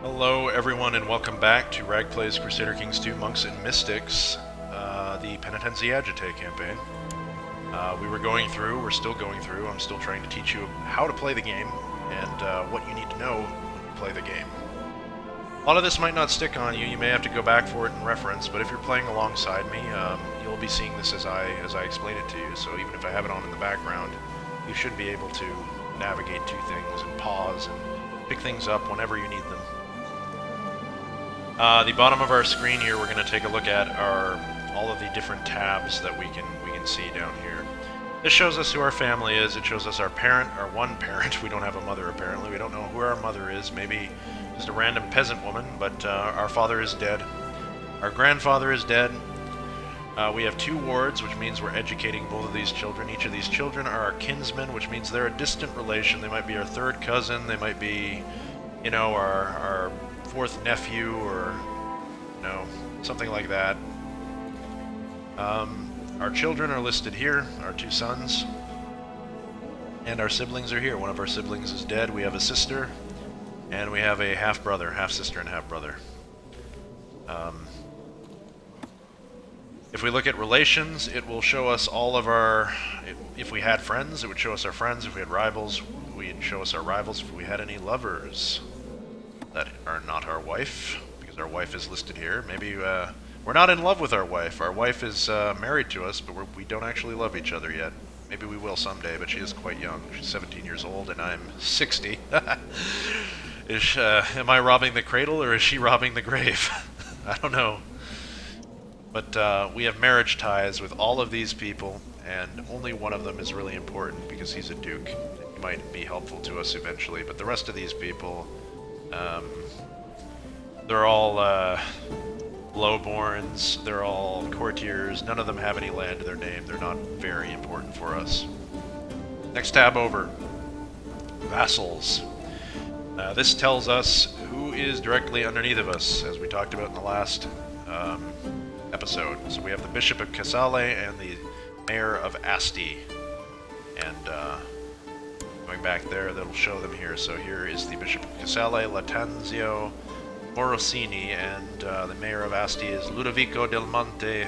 Hello everyone and welcome back to Ragplay's Crusader Kings II Monks and Mystics, the Penitenziagite campaign. We're still going through, I'm still trying to teach you how to play the game and what you need to know when you play the game. A lot of this might not stick on you, you may have to go back for it in reference, but if you're playing alongside me, you'll be seeing this as I explain it to you, so even if I have it on in the background, you should be able to navigate to things and pause and pick things up whenever you need them. The bottom of our screen here, we're going to take a look at all of the different tabs that we can see down here. This shows us who our family is. It shows us our parent, our one parent. We don't have a mother apparently. We don't know who our mother is. Maybe just a random peasant woman, but our father is dead. Our grandfather is dead. We have 2 wards, which means we're educating both of these children. Each of these children are our kinsmen, which means they're a distant relation. They might be our 3rd cousin. They might be, you know, our 4th nephew, or, you know, something like that. Our children are listed here, our 2 sons, and our siblings are here. One of our siblings is dead. We have a sister, and we have a half-brother, half-sister and half-brother. If we look at relations, it will show us all of our, if we had friends, it would show us our friends. If we had rivals, we'd show us our rivals. If we had any lovers that are not our wife, because our wife is listed here. Maybe we're not in love with our wife. Our wife is married to us, but we don't actually love each other yet. Maybe we will someday, but she is quite young. She's 17 years old, and I'm 60. Am I robbing the cradle, or is she robbing the grave? I don't know. But we have marriage ties with all of these people, and only one of them is really important because he's a duke. He might be helpful to us eventually, but the rest of these people, they're all lowborns, they're all courtiers, none of them have any land to their name, they're not very important for us. Next tab over, vassals. This tells us who is directly underneath of us, as we talked about in the last episode. So we have the Bishop of Casale and the Mayor of Asti, and going back there, that'll show them here. So here is the Bishop of Casale, Lattanzio Morosini, and the Mayor of Asti is Ludovico del Monte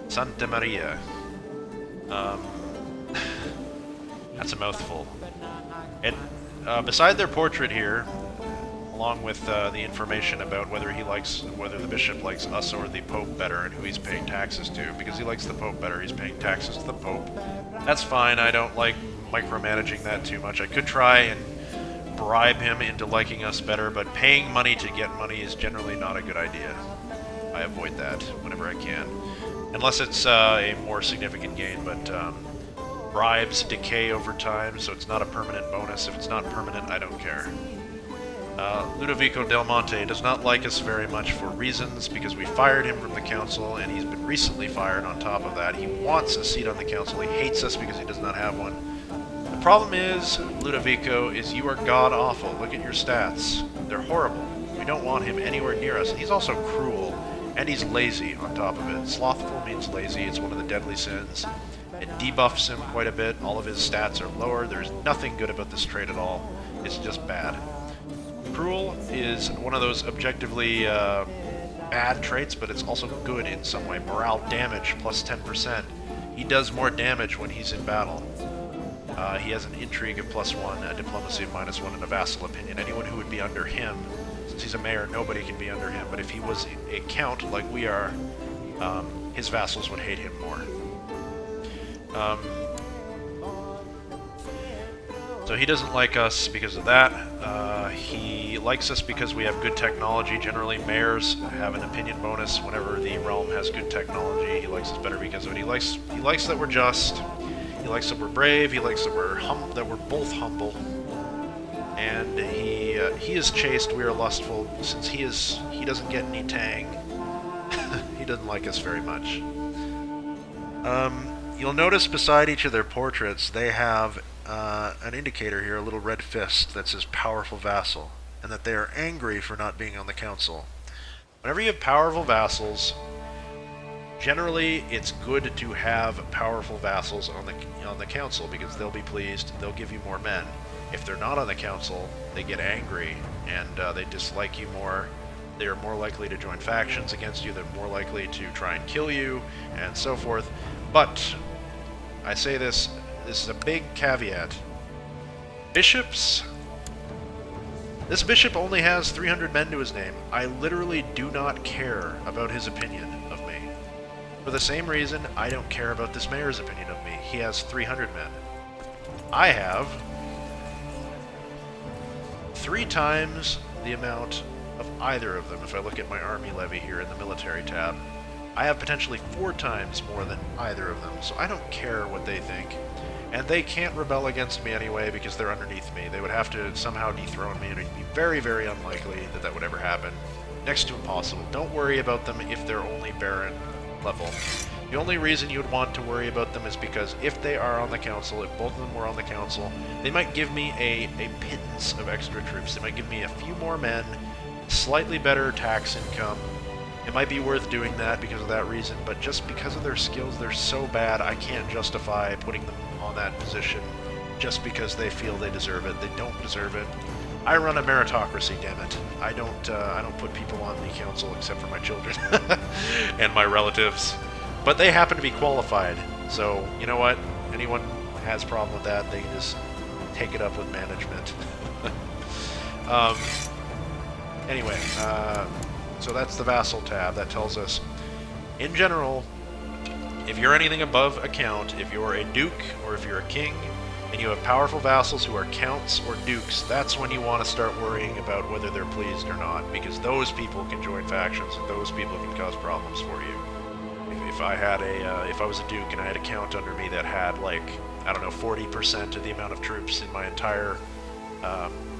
Santa Maria. That's a mouthful. And beside their portrait here, along with the information about whether the bishop likes us or the Pope better and who he's paying taxes to, because he likes the Pope better, he's paying taxes to the Pope. That's fine, I don't like micromanaging that too much. I could try and bribe him into liking us better, but paying money to get money is generally not a good idea. I avoid that whenever I can. Unless it's a more significant gain, but bribes decay over time, so it's not a permanent bonus. If it's not permanent, I don't care. Ludovico del Monte does not like us very much for reasons, because we fired him from the council, and he's been recently fired on top of that. He wants a seat on the council. He hates us because he does not have one. The problem is, Ludovico, is you are god-awful. Look at your stats. They're horrible. We don't want him anywhere near us. And he's also cruel, and he's lazy on top of it. Slothful means lazy. It's one of the deadly sins. It debuffs him quite a bit. All of his stats are lower. There's nothing good about this trait at all. It's just bad. Cruel is one of those objectively bad traits, but it's also good in some way. Morale damage plus 10%. He does more damage when he's in battle. He has an intrigue of +1, a diplomacy of -1, and a vassal opinion. Anyone who would be under him, since he's a mayor, nobody can be under him, but if he was a count like we are, his vassals would hate him more. So he doesn't like us because of that. He likes us because we have good technology. Generally, mayors have an opinion bonus whenever the realm has good technology. He likes us better because of it. He likes that we're just. He likes that we're brave. He likes that we're both humble. And he is chaste. We are lustful. Since he doesn't get any tang. He doesn't like us very much. You'll notice beside each of their portraits, they have an indicator here, a little red fist that says powerful vassal, and that they are angry for not being on the council. Whenever you have powerful vassals, generally it's good to have powerful vassals on the council, because they'll be pleased, they'll give you more men. If they're not on the council, they get angry and they dislike you more. They are more likely to join factions against you. They're more likely to try and kill you, and so forth. But I say this is a big caveat. Bishops. This bishop only has 300 men to his name. I literally do not care about his opinion of me. For the same reason, I don't care about this mayor's opinion of me. He has 300 men. I have 3 times the amount of either of them. If I look at my army levy here in the military tab, I have potentially 4 times more than either of them. So I don't care what they think. And they can't rebel against me anyway because they're underneath me. They would have to somehow dethrone me, and it would be very, very unlikely that that would ever happen. Next to impossible. Don't worry about them if they're only Baron level. The only reason you would want to worry about them is because if they are on the council, if both of them were on the council, they might give me a pittance of extra troops. They might give me a few more men, slightly better tax income. It might be worth doing that because of that reason, but just because of their skills, they're so bad, I can't justify putting them on that position just because they feel they deserve it. They don't deserve it. I run a meritocracy, damn it. I don't put people on the council except for my children and my relatives. But they happen to be qualified, so you know what? Anyone has a problem with that, they can just take it up with management. Anyway, so that's the vassal tab. That tells us, in general, if you're anything above a count, if you're a duke or if you're a king, and you have powerful vassals who are counts or dukes, that's when you want to start worrying about whether they're pleased or not, because those people can join factions and those people can cause problems for you. If I had if I was a duke and I had a count under me that had, like, I don't know, 40% of the amount of troops in my entire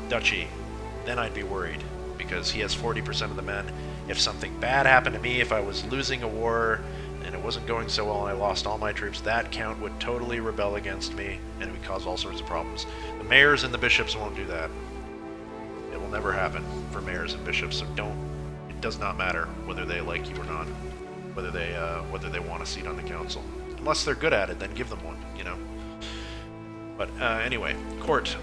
duchy, then I'd be worried, because he has 40% of the men. If something bad happened to me, if I was losing a war and it wasn't going so well and I lost all my troops, that count would totally rebel against me and it would cause all sorts of problems. The mayors and the bishops won't do that. It will never happen for mayors and bishops, so it does not matter whether they like you or not, whether they want a seat on the council. Unless they're good at it, then give them one, you know. But anyway, court.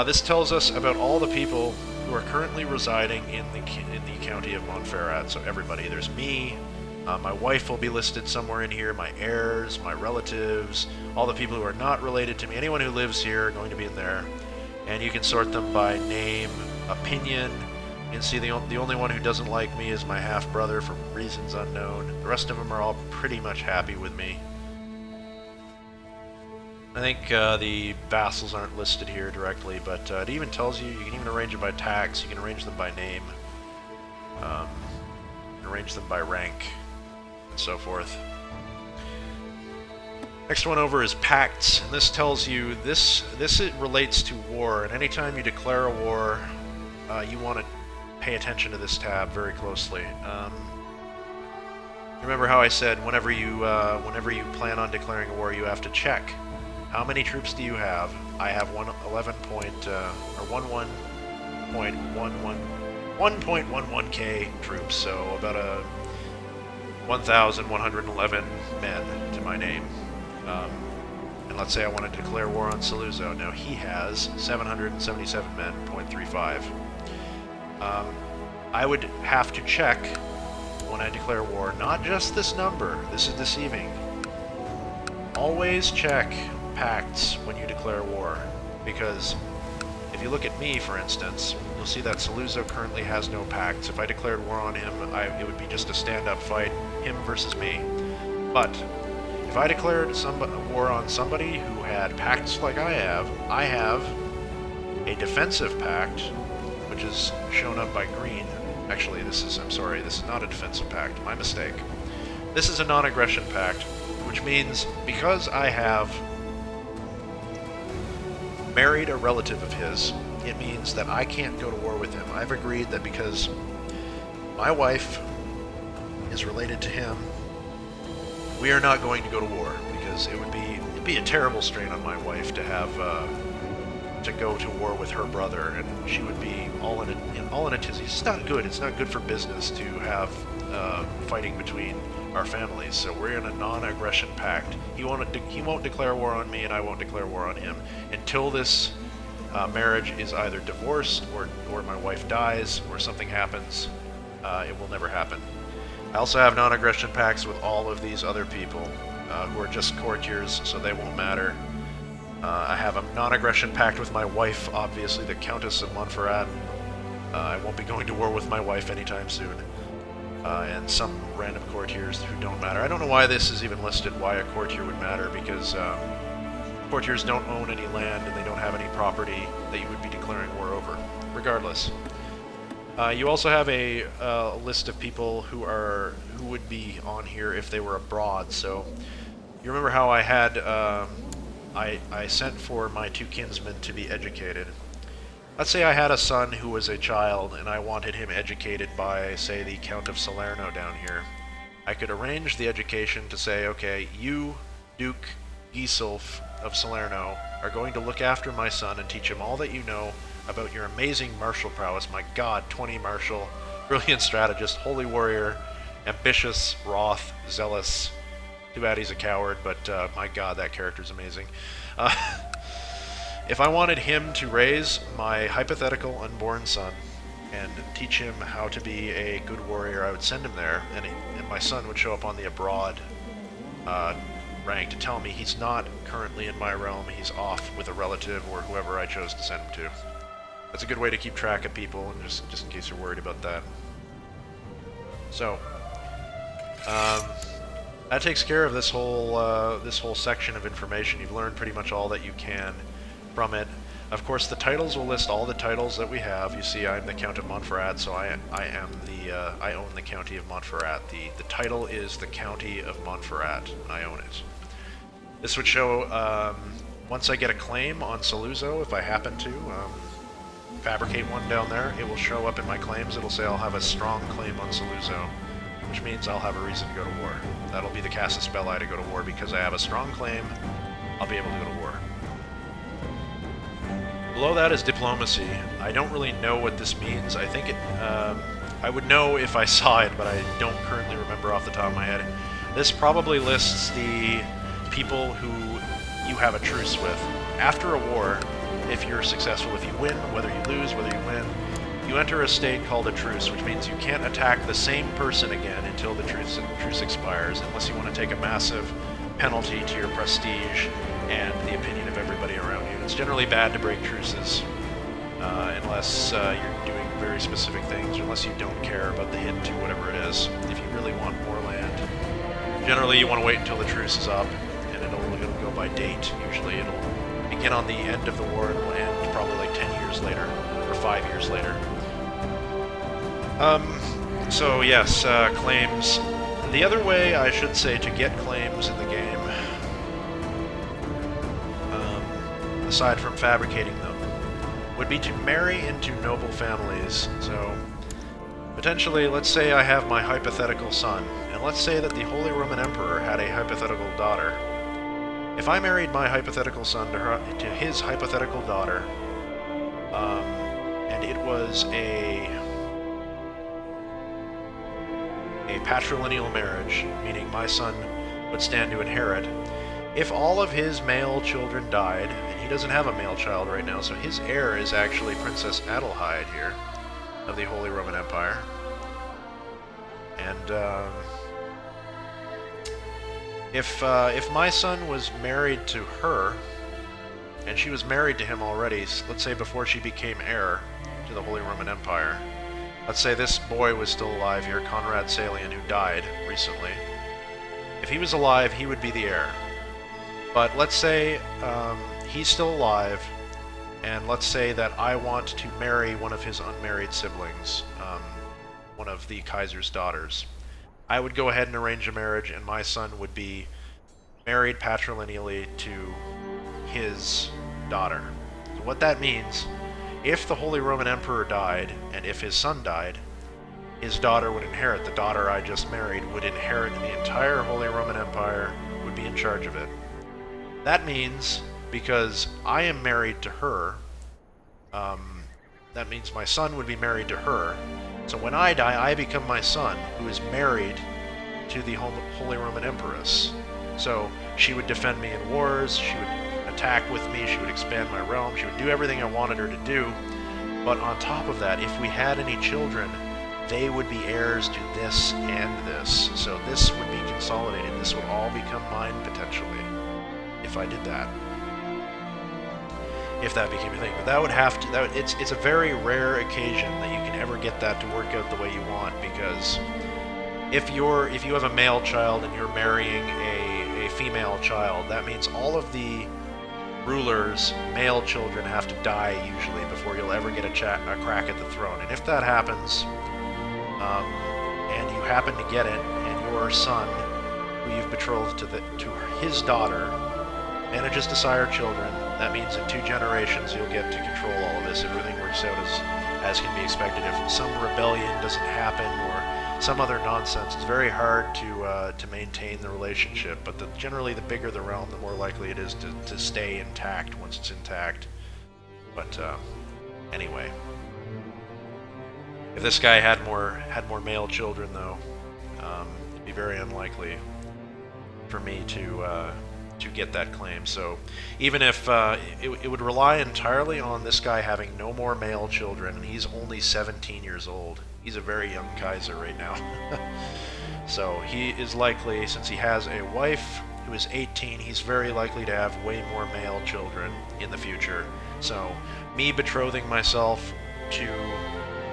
This tells us about all the people who are currently residing in the county of Monferrat. So everybody, there's me, my wife will be listed somewhere in here, my heirs, my relatives, all the people who are not related to me, anyone who lives here are going to be in there. And you can sort them by name, opinion. You can see the only one who doesn't like me is my half-brother for reasons unknown. The rest of them are all pretty much happy with me. I think the vassals aren't listed here directly, but it even tells you can even arrange it by tax, you can arrange them by name, you can arrange them by rank, and so forth. Next one over is pacts, and this tells you, this relates to war, and anytime you declare a war, you want to pay attention to this tab very closely. Remember how I said whenever you plan on declaring a war, you have to check. How many troops do you have? I have 1.11k troops, so about 1,111 men to my name. And let's say I want to declare war on Saluzzo. Now he has 777 men, 0.35. I would have to check when I declare war, not just this number. This is deceiving. Always check pacts when you declare war, because if you look at me, for instance, you'll see that Saluzzo currently has no pacts. If I declared war on him, it would be just a stand-up fight, him versus me. But if I declared war on somebody who had pacts like I have a defensive pact, which is shown up by green. Actually, I'm sorry, this is not a defensive pact, my mistake. This is a non-aggression pact, which means because I have married a relative of his, it means that I can't go to war with him. I've agreed that because my wife is related to him, we are not going to go to war, because it'd be a terrible strain on my wife to have to go to war with her brother, and she would be all in a tizzy. It's not good. It's not good for business to have fighting between our families. So we're in a non-aggression pact. He won't declare war on me, and I won't declare war on him until this marriage is either divorced or my wife dies or something happens, it will never happen. I also have non-aggression pacts with all of these other people who are just courtiers, so they won't matter. I have a non-aggression pact with my wife, obviously, the Countess of Monferrat. I won't be going to war with my wife anytime soon. And some random courtiers who don't matter. I don't know why this is even listed, why a courtier would matter, because courtiers don't own any land and they don't have any property that you would be declaring war over. Regardless. You also have a list of people who would be on here if they were abroad. So you remember how I had I sent for my two kinsmen to be educated. Let's say I had a son who was a child and I wanted him educated by, say, the Count of Salerno down here. I could arrange the education to say, okay, you, Duke Gisulf of Salerno, are going to look after my son and teach him all that you know about your amazing martial prowess. My god, 20 martial, brilliant strategist, holy warrior, ambitious, wroth, zealous. Too bad he's a coward, but my god, that character's amazing. If I wanted him to raise my hypothetical unborn son and teach him how to be a good warrior, I would send him there, and my son would show up on the abroad rank to tell me he's not currently in my realm, he's off with a relative or whoever I chose to send him to. That's a good way to keep track of people, and just in case you're worried about that. So, that takes care of this whole section of information. You've learned pretty much all that you can from it. Of course, the titles will list all the titles that we have. You see, I'm the Count of Monferrat, so I own the County of Montferrat. The title is the County of Montferrat, and I own it. This would show once I get a claim on Saluzzo, if I happen to fabricate one down there, it will show up in my claims. It'll say I'll have a strong claim on Saluzzo, which means I'll have a reason to go to war. That'll be the casus belli to go to war, because I have a strong claim. I'll be able to go to war. Below that is diplomacy. I don't really know what this means. I think I would know if I saw it, but I don't currently remember off the top of my head. This probably lists the people who you have a truce with. After a war, if you're successful, if you win, whether you lose, whether you win, you enter a state called a truce, which means you can't attack the same person again until the truce expires, unless you want to take a massive penalty to your prestige and the opinion of everybody around you. It's generally bad to break truces unless you're doing very specific things, or unless you don't care about the hit to whatever it is. If you really want more land, generally you want to wait until the truce is up, and it'll go by date. Usually it'll begin on the end of the war and will end probably like 10 years later, or 5 years later. So yes, claims. The other way, I should say, to get claims in the game, aside from fabricating them, would be to marry into noble families. So, potentially, let's say I have my hypothetical son, and let's say that the Holy Roman Emperor had a hypothetical daughter. If I married my hypothetical son to his hypothetical daughter, and it was a patrilineal marriage, meaning my son would stand to inherit, if all of his male children died, and he doesn't have a male child right now, so his heir is actually Princess Adelheid here, of the Holy Roman Empire. And if my son was married to her, and she was married to him already, let's say before she became heir to the Holy Roman Empire, let's say this boy was still alive here, Conrad Salian, who died recently. If he was alive, he would be the heir. But let's say he's still alive, and let's say that I want to marry one of his unmarried siblings, one of the Kaiser's daughters. I would go ahead and arrange a marriage, and my son would be married patrilineally to his daughter. So what that means, if the Holy Roman Emperor died, and if his son died, his daughter would inherit. The daughter I just married would inherit the entire Holy Roman Empire, would be in charge of it. That means, because I am married to her, that means my son would be married to her. So when I die, I become my son, who is married to the Holy Roman Empress. So she would defend me in wars, she would attack with me, she would expand my realm, she would do everything I wanted her to do. But on top of that, if we had any children, they would be heirs to this and this. So this would be consolidated. This would all become mine potentially, if I did that. If that became a thing. But that would have to, it's a very rare occasion that you can ever get that to work out the way you want, because if you have a male child and you're marrying a female child, that means all of the rulers' male children have to die usually before you'll ever get a crack at the throne. And if that happens, and you happen to get it, and your son, who you've betrothed to his daughter, manages to sire children, that means in 2 generations you'll get to control all of this. Everything works out as can be expected. If some rebellion doesn't happen or some other nonsense, it's very hard to maintain the relationship. But generally, the bigger the realm, the more likely it is to stay intact once it's intact. But anyway, if this guy had more male children, though, it'd be very unlikely for me to get that claim. So even if it would rely entirely on this guy having no more male children, and he's only 17 years old. He's a very young Kaiser right now. So he is likely, since he has a wife who is 18, he's very likely to have way more male children in the future. So me betrothing myself to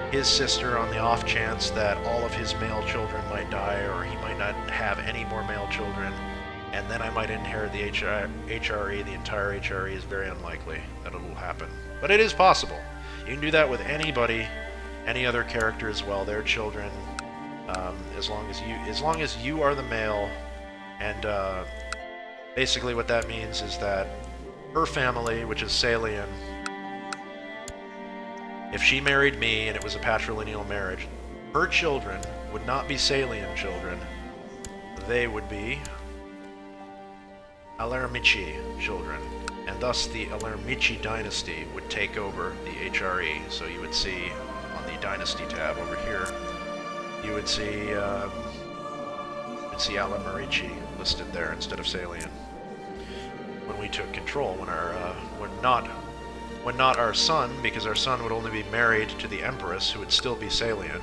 his sister on the off chance that all of his male children might die, or he might not have any more male children, and then I might inherit the HRE, the entire HRE, is very unlikely that it will happen. But it is possible. You can do that with anybody, any other character as well, their children, as long as you are the male. And basically what that means is that her family, which is Salian, if she married me and it was a patrilineal marriage, her children would not be Salian children. They would be Alermici children, and thus the Alermici dynasty would take over the HRE. So you would see on the dynasty tab over here, you would see Alermici listed there instead of Salian. When we took control, when not our son, because our son would only be married to the Empress, who would still be Salian.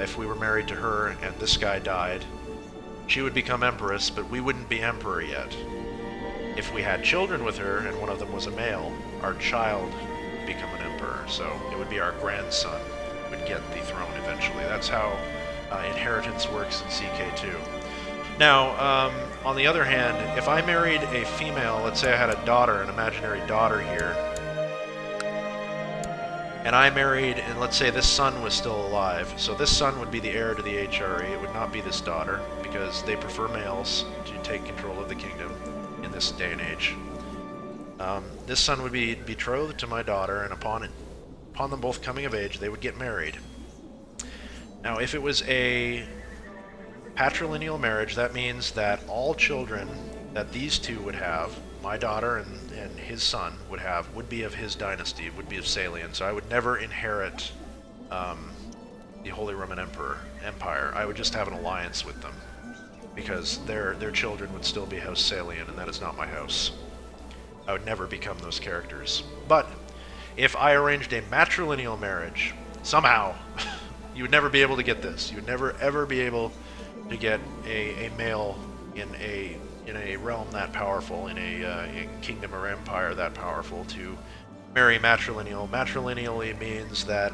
If we were married to her and this guy died, she would become Empress, but we wouldn't be Emperor yet. If we had children with her and one of them was a male, our child would become an Emperor, so it would be our grandson who would get the throne eventually. That's how inheritance works in CK2. Now, on the other hand, if I married a female, let's say I had a daughter, an imaginary daughter here, and I married, and let's say this son was still alive, so this son would be the heir to the HRE, it would not be this daughter, because they prefer males to take control of the kingdom in this day and age. This son would be betrothed to my daughter, and upon them both coming of age, they would get married. Now, if it was a patrilineal marriage, that means that all children that these two would have, my daughter and his son would be of his dynasty, would be of Salian, so I would never inherit the Holy Roman Empire. I would just have an alliance with them, because their children would still be House Salian, and that is not my house. I would never become those characters. But if I arranged a matrilineal marriage, somehow, you would never be able to get this. You would never ever be able to get a male in a realm that powerful, in a kingdom or empire that powerful, to marry matrilineal. Matrilineally means that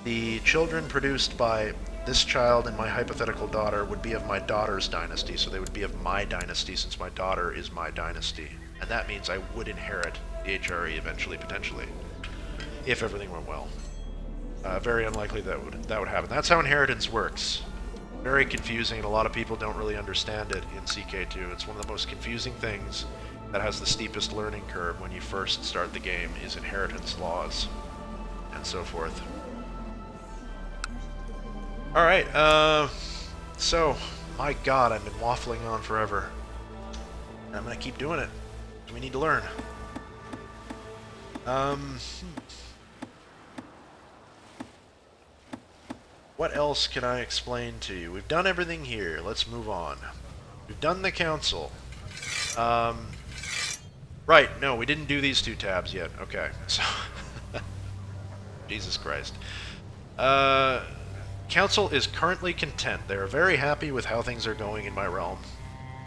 the children produced by this child and my hypothetical daughter would be of my daughter's dynasty, so they would be of my dynasty since my daughter is my dynasty. And that means I would inherit the HRE eventually, potentially, if everything went well. Very unlikely that would happen. That's how inheritance works. Very confusing, and a lot of people don't really understand it in CK2. It's one of the most confusing things that has the steepest learning curve when you first start the game, is inheritance laws and so forth. Alright, so, my god, I've been waffling on forever. And I'm gonna keep doing it. We need to learn. What else can I explain to you? We've done everything here. Let's move on. We've done the council. Right, no, we didn't do these two tabs yet. Okay, so... Jesus Christ. Council is currently content. They are very happy with how things are going in my realm.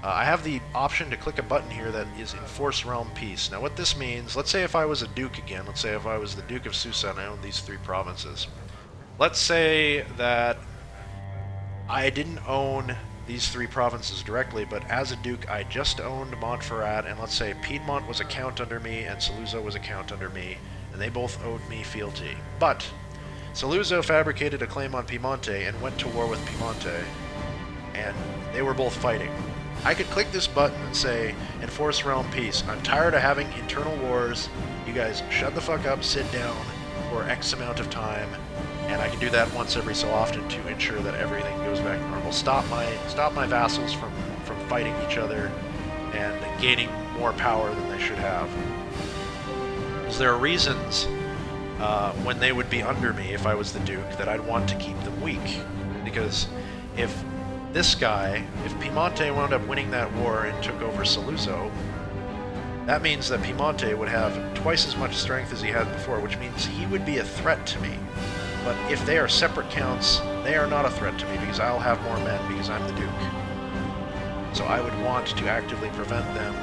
I have the option to click a button here that is Enforce Realm Peace. Now what this means, let's say if I was a duke again, let's say if I was the Duke of Susa and I owned these 3 provinces. Let's say that I didn't own these 3 provinces directly, but as a duke I just owned Montferrat, and let's say Piedmont was a count under me and Saluzzo was a count under me, and they both owed me fealty. But Saluzzo fabricated a claim on Piemonte and went to war with Piemonte, and they were both fighting. I could click this button and say, Enforce Realm Peace. I'm tired of having internal wars. You guys shut the fuck up, sit down for X amount of time, and I can do that once every so often to ensure that everything goes back to normal. Stop my vassals from fighting each other and gaining more power than they should have. Because there are reasons when they would be under me, if I was the Duke, that I'd want to keep them weak. Because if this guy, if Piemonte wound up winning that war and took over Saluzzo, that means that Piemonte would have twice as much strength as he had before, which means he would be a threat to me. But if they are separate counts, they are not a threat to me because I'll have more men because I'm the Duke. So I would want to actively prevent them,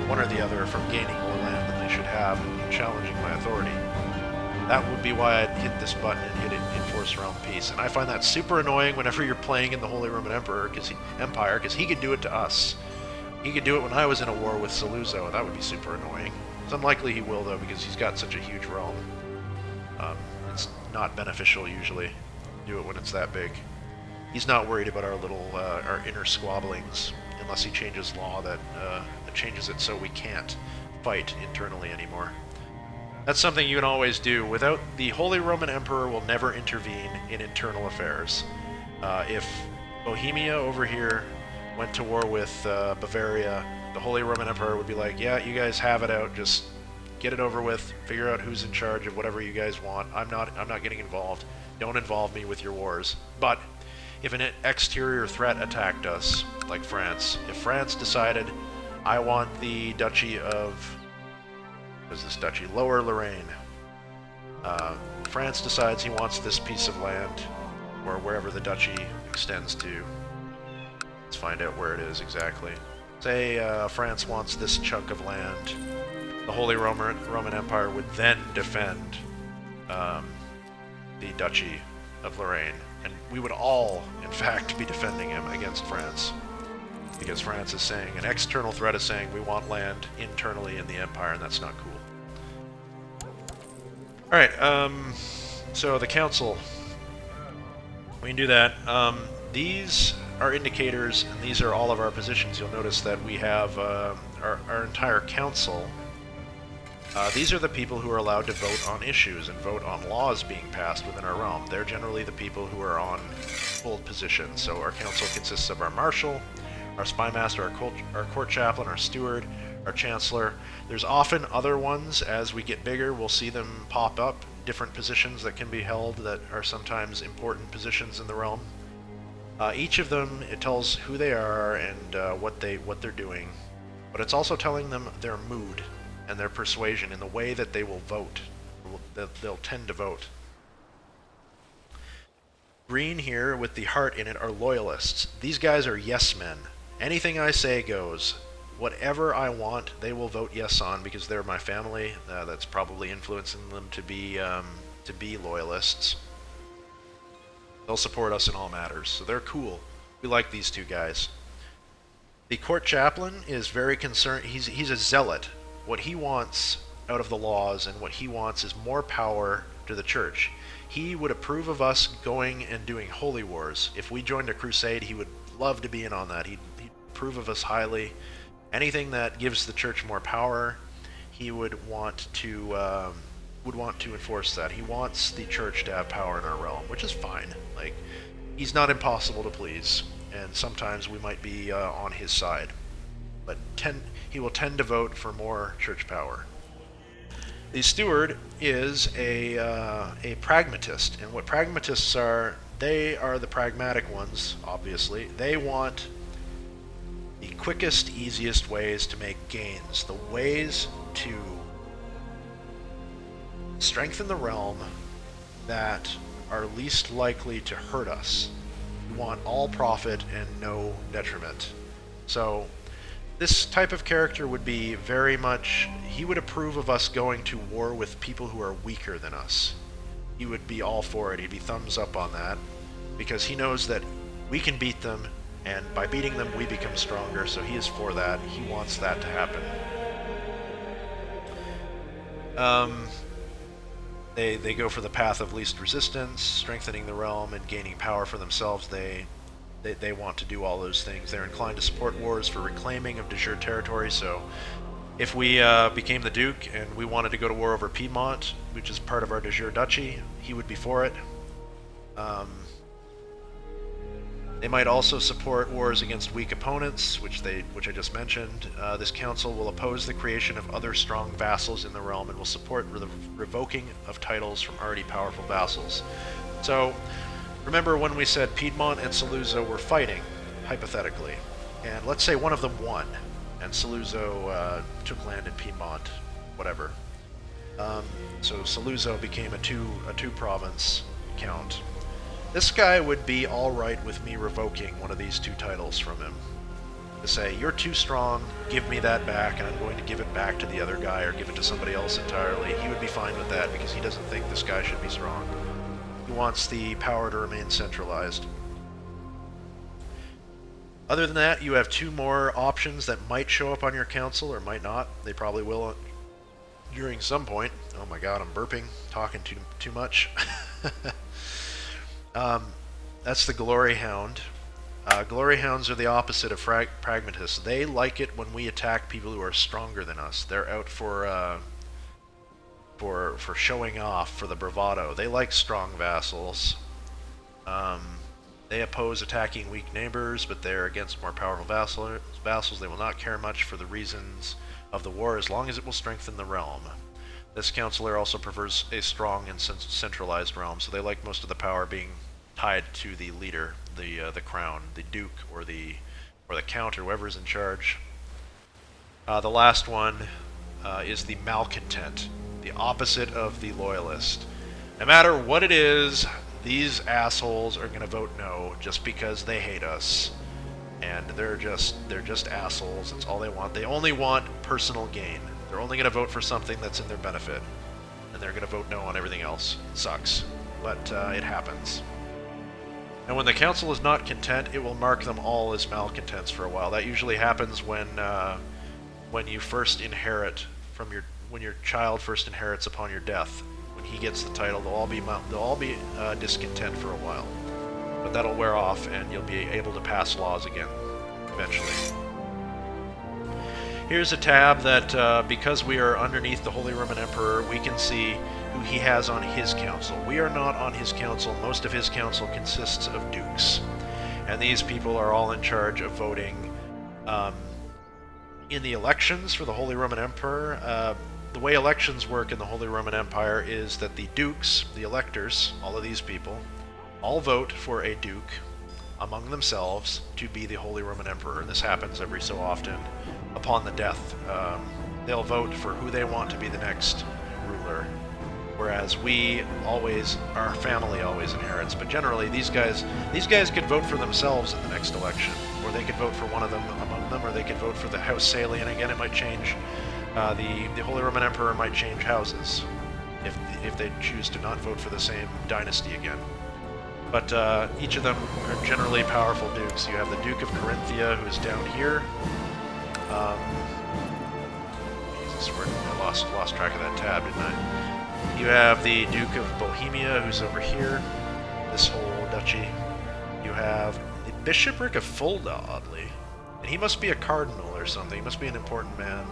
one or the other, from gaining more land than they should have and challenging my authority. That would be why I'd hit this button and hit it Enforce Realm Peace. And I find that super annoying whenever you're playing in the Holy Roman Empire, because he could do it to us. He could do it when I was in a war with Saluzzo, and that would be super annoying. It's unlikely he will, though, because he's got such a huge realm. It's not beneficial, usually, to do it when it's that big. He's not worried about our little, our inner squabblings, unless he changes law that changes it so we can't fight internally anymore. That's something you can always do. Without the Holy Roman Emperor will never intervene in internal affairs. If Bohemia over here went to war with Bavaria, the Holy Roman Emperor would be like, yeah, you guys have it out, just get it over with, figure out who's in charge of whatever you guys want. I'm not getting involved. Don't involve me with your wars. But if an exterior threat attacked us, like France, if France decided, I want the Duchy of... what is this duchy? Lower Lorraine. France decides he wants this piece of land, or wherever the duchy extends to. Let's find out where it is exactly. Say France wants this chunk of land. The Holy Roman Empire would then defend the Duchy of Lorraine. And we would all, in fact, be defending him against France. Because France is saying, an external threat is saying, we want land internally in the Empire, and that's not cool. Alright, so the Council. We can do that. These are indicators, and these are all of our positions. You'll notice that we have our entire Council. These are the people who are allowed to vote on issues and vote on laws being passed within our realm. They're generally the people who are on hold positions. So our council consists of our marshal, our spymaster, our court chaplain, our steward, our chancellor. There's often other ones. As we get bigger, we'll see them pop up, different positions that can be held that are sometimes important positions in the realm. Each of them, it tells who they are and what they're doing, but it's also telling them their mood and their persuasion in the way that they will vote, that they'll tend to vote. Green here with the heart in it are loyalists. These guys are yes men. Anything I say goes. Whatever I want, they will vote yes on because they're my family. That's probably influencing them to be loyalists. They'll support us in all matters, so they're cool. We like these two guys. The court chaplain is very concerned. He's a zealot. What he wants out of the laws and what he wants is more power to the church. He would approve of us going and doing holy wars. If we joined a crusade, he would love to be in on that. He'd approve of us highly. Anything that gives the church more power, he would want to enforce that. He wants the church to have power in our realm, which is fine. Like, he's not impossible to please, and sometimes we might be on his side. But he will tend to vote for more church power. The steward is a pragmatist, and what pragmatists are, they are the pragmatic ones, obviously. They want the quickest, easiest ways to make gains, the ways to strengthen the realm that are least likely to hurt us. We want all profit and no detriment. So this type of character would be very much, he would approve of us going to war with people who are weaker than us. He would be all for it. He'd be thumbs up on that, because he knows that we can beat them, and by beating them we become stronger, so he is for that. He wants that to happen. They go for the path of least resistance, strengthening the realm and gaining power for themselves. They want to do all those things. They're inclined to support wars for reclaiming of de jure territory, so if we became the Duke and we wanted to go to war over Piedmont, which is part of our de jure duchy, he would be for it. They might also support wars against weak opponents, which I just mentioned. This council will oppose the creation of other strong vassals in the realm and will support the revoking of titles from already powerful vassals. So, remember when we said Piedmont and Saluzzo were fighting, hypothetically, and let's say one of them won, and Saluzzo took land in Piedmont, whatever. So Saluzzo became a two-province count. This guy would be alright with me revoking one of these two titles from him. To say, you're too strong, give me that back, and I'm going to give it back to the other guy or give it to somebody else entirely. He would be fine with that because he doesn't think this guy should be strong. He wants the power to remain centralized. Other than that, you have two more options that might show up on your council or might not. They probably will during some point. Oh my god, I'm burping, talking too much. That's the Glory Hound. Glory Hounds are the opposite of Pragmatists. They like it when we attack people who are stronger than us. They're out for showing off, for the bravado. They like strong vassals. They oppose attacking weak neighbors, but they're against more powerful vassals. They will not care much for the reasons of the war as long as it will strengthen the realm. This councillor also prefers a strong and centralized realm, so they like most of the power being tied to the leader, the crown, the duke, or the count, or whoever's in charge. The last one is the malcontent, the opposite of the loyalist. No matter what it is, these assholes are going to vote no just because they hate us, and they're just assholes. That's all they want. They only want personal gain. They're only going to vote for something that's in their benefit, and they're going to vote no on everything else. It sucks, but it happens. And when the council is not content, it will mark them all as malcontents for a while. That usually happens when you first inherit from when your child first inherits upon your death. When he gets the title, they'll all be discontent for a while, but that'll wear off, and you'll be able to pass laws again eventually. Here's a tab that, because we are underneath the Holy Roman Emperor, we can see who he has on his council. We are not on his council. Most of his council consists of dukes, and these people are all in charge of voting in the elections for the Holy Roman Emperor. The way elections work in the Holy Roman Empire is that the dukes, the electors, all of these people, all vote for a duke among themselves to be the Holy Roman Emperor. This happens every so often upon the death. They'll vote for who they want to be the next ruler, whereas our family always inherits. But generally, these guys could vote for themselves in the next election, or they could vote for one of them among them, or they could vote for the House Salian. Again, it might change. The Holy Roman Emperor might change houses if they choose to not vote for the same dynasty again. But each of them are generally powerful dukes. You have the Duke of Carinthia, who's down here. Jesus, I lost track of that tab, didn't I? You have the Duke of Bohemia, who's over here, this whole duchy. You have the Bishopric of Fulda, oddly. And he must be a cardinal or something. He must be an important man.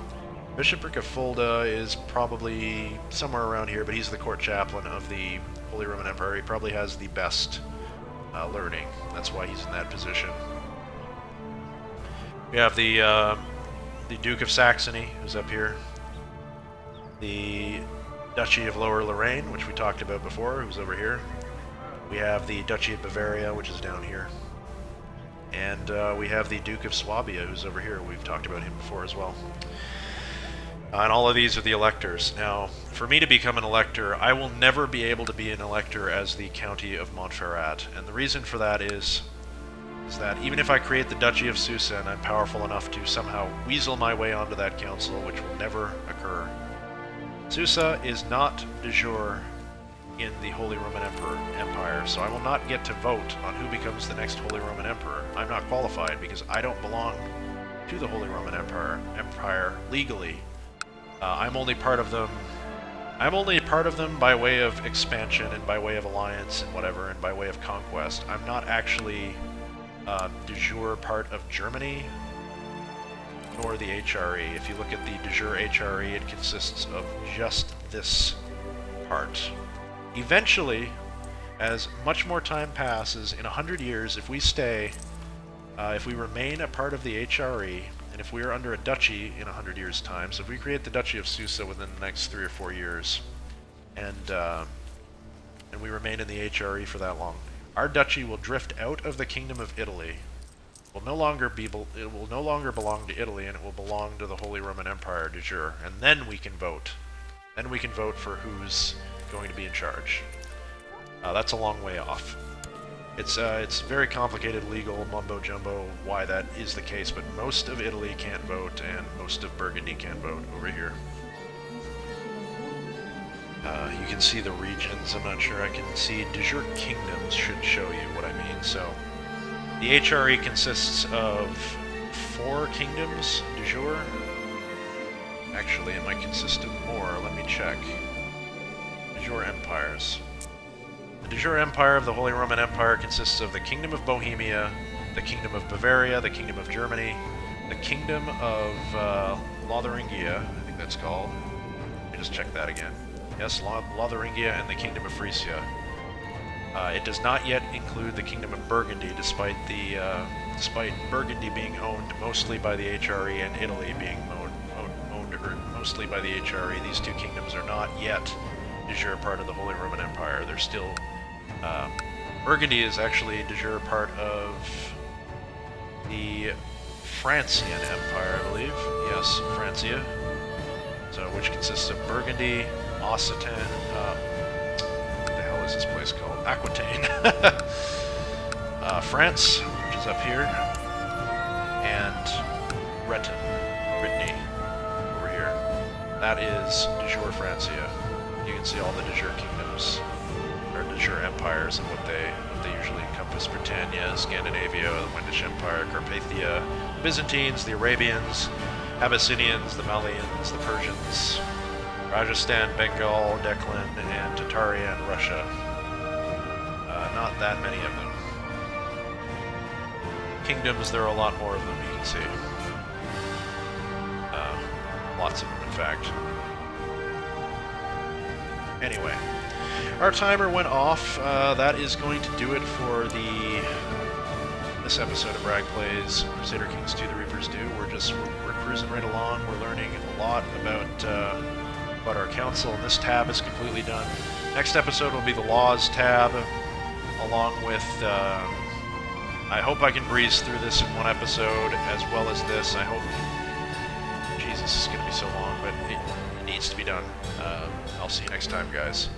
Bishopric of Fulda is probably somewhere around here, but he's the court chaplain of the Holy Roman Empire. He probably has the best learning. That's why he's in that position. We have the Duke of Saxony, who's up here. The Duchy of Lower Lorraine, which we talked about before, who's over here. We have the Duchy of Bavaria, which is down here. And we have the Duke of Swabia, who's over here. We've talked about him before as well. And all of these are the electors. Now, for me to become an elector, I will never be able to be an elector as the County of Monferrat. And the reason for that is that even if I create the Duchy of Susa and I'm powerful enough to somehow weasel my way onto that council, which will never occur, Susa is not de jure in the Holy Roman Empire, so I will not get to vote on who becomes the next Holy Roman Emperor. I'm not qualified because I don't belong to the Holy Roman Empire legally. I'm only part of them. I'm only part of them by way of expansion and by way of alliance and whatever, and by way of conquest. I'm not actually de jure part of Germany, nor the HRE. If you look at the de jure HRE, it consists of just this part. Eventually, as much more time passes, in 100 years, if we stay, if we remain a part of the HRE, and if we are under a duchy in 100 years' time, so if we create the Duchy of Susa within the next 3 or 4 years, and we remain in the HRE for that long, our duchy will drift out of the Kingdom of Italy. It will no longer belong to Italy, and it will belong to the Holy Roman Empire de jure. And then we can vote. Then we can vote for who's going to be in charge. That's a long way off. It's very complicated legal mumbo-jumbo why that is the case, but most of Italy can't vote, and most of Burgundy can't vote over here. You can see the regions. I'm not sure I can see. De jure kingdoms should show you what I mean. So, the HRE consists of 4 kingdoms, de jure. Actually, it might consist of more. Let me check. De jure empires. The de jure empire of the Holy Roman Empire consists of the Kingdom of Bohemia, the Kingdom of Bavaria, the Kingdom of Germany, the Kingdom of Lotharingia, I think that's called. Let me just check that again. Yes, Lotharingia and the Kingdom of Frisia. It does not yet include the Kingdom of Burgundy, despite Burgundy being owned mostly by the HRE and Italy being owned mostly by the HRE. These 2 kingdoms are not yet de jure part of the Holy Roman Empire. They're still... Burgundy is actually de jure part of the Francian Empire, I believe. Yes, Francia. So, which consists of Burgundy, Occitan, what the hell is this place called? Aquitaine. France, which is up here, and Brittany, over here. That is de jure Francia. You can see all the de jure kingdoms, or de jure empires, and what they usually encompass: Britannia, Scandinavia, the Wendish Empire, Carpathia, the Byzantines, the Arabians, Abyssinians, the Malians, the Persians, Rajasthan, Bengal, Deccan, and Tatarian Russia. Not that many of them. Kingdoms, there are a lot more of them, you can see. Lots of them, in fact. Anyway, our timer went off. That is going to do it for this episode of Bragg Plays Crusader Kings II: The Reaper's Due. We're cruising right along. We're learning a lot about our council, and this tab is completely done. Next episode will be the Laws tab, along with... I hope I can breeze through this in one episode, as well as this. I hope... Jesus, this is going to be so long, but it needs to be done. I'll see you next time, guys.